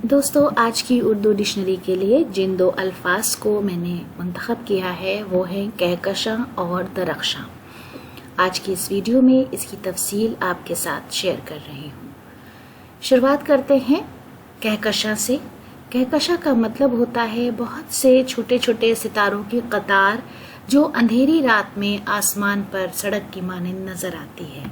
दोस्तों, आज की उर्दू डिक्शनरी के लिए जिन दो अल्फाज को मैंने मुंतखब किया है वो हैं कहकशां और दरख्शां। आज की इस वीडियो में इसकी तफसील आपके साथ शेयर कर रही हूँ। शुरुआत करते हैं कहकशां से। कहकशां का मतलब होता है बहुत से छोटे छोटे सितारों की कतार जो अंधेरी रात में आसमान पर सड़क की मानिंद नजर आती है।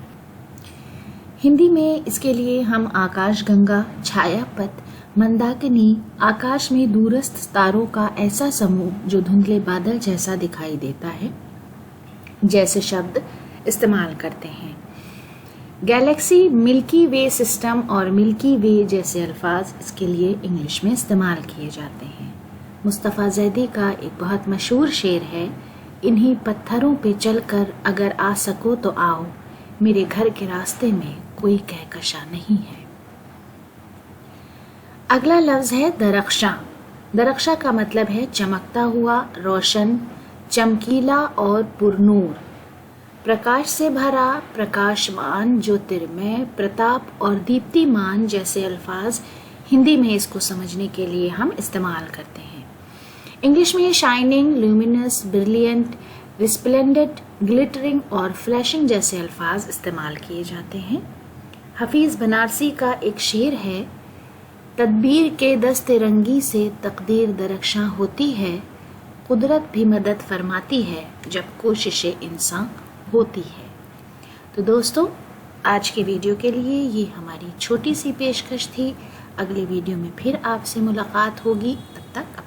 हिंदी में इसके लिए हम आकाशगंगा, छायापथ, मंदाकिनी, आकाश में दूरस्थ तारों का ऐसा समूह जो धुंधले बादल जैसा दिखाई देता है, जैसे शब्द इस्तेमाल करते हैं। गैलेक्सी, मिल्की वे सिस्टम और मिल्की वे जैसे अल्फाज इसके लिए इंग्लिश में इस्तेमाल किए जाते हैं। मुस्तफ़ा ज़ैदी का एक बहुत मशहूर शेर है, इन्हीं पत्थरों पे चलकर अगर आ सको तो आओ, मेरे घर के रास्ते में कोई कहकशां नहीं है। अगला लफ्ज है दरख्शां। दरख्शां का मतलब है चमकता हुआ, रोशन, चमकीला और पुरनूर, प्रकाश से भरा, प्रकाशमान, ज्योतिर्मय, प्रताप और दीप्तिमान जैसे अल्फाज हिंदी में इसको समझने के लिए हम इस्तेमाल करते हैं। इंग्लिश में shining, luminous, brilliant, resplendent, glittering और फ्लैशिंग जैसे अल्फाज इस्तेमाल किए जाते हैं। हफीज बनारसी का एक शेर है, तदबीर के दस्ते रंगी से तकदीर दरख्शां होती है, कुदरत भी मदद फरमाती है जब कोशिशे इंसान होती है। तो दोस्तों, आज के वीडियो के लिए ये हमारी छोटी सी पेशकश थी। अगले वीडियो में फिर आपसे मुलाकात होगी। तब तक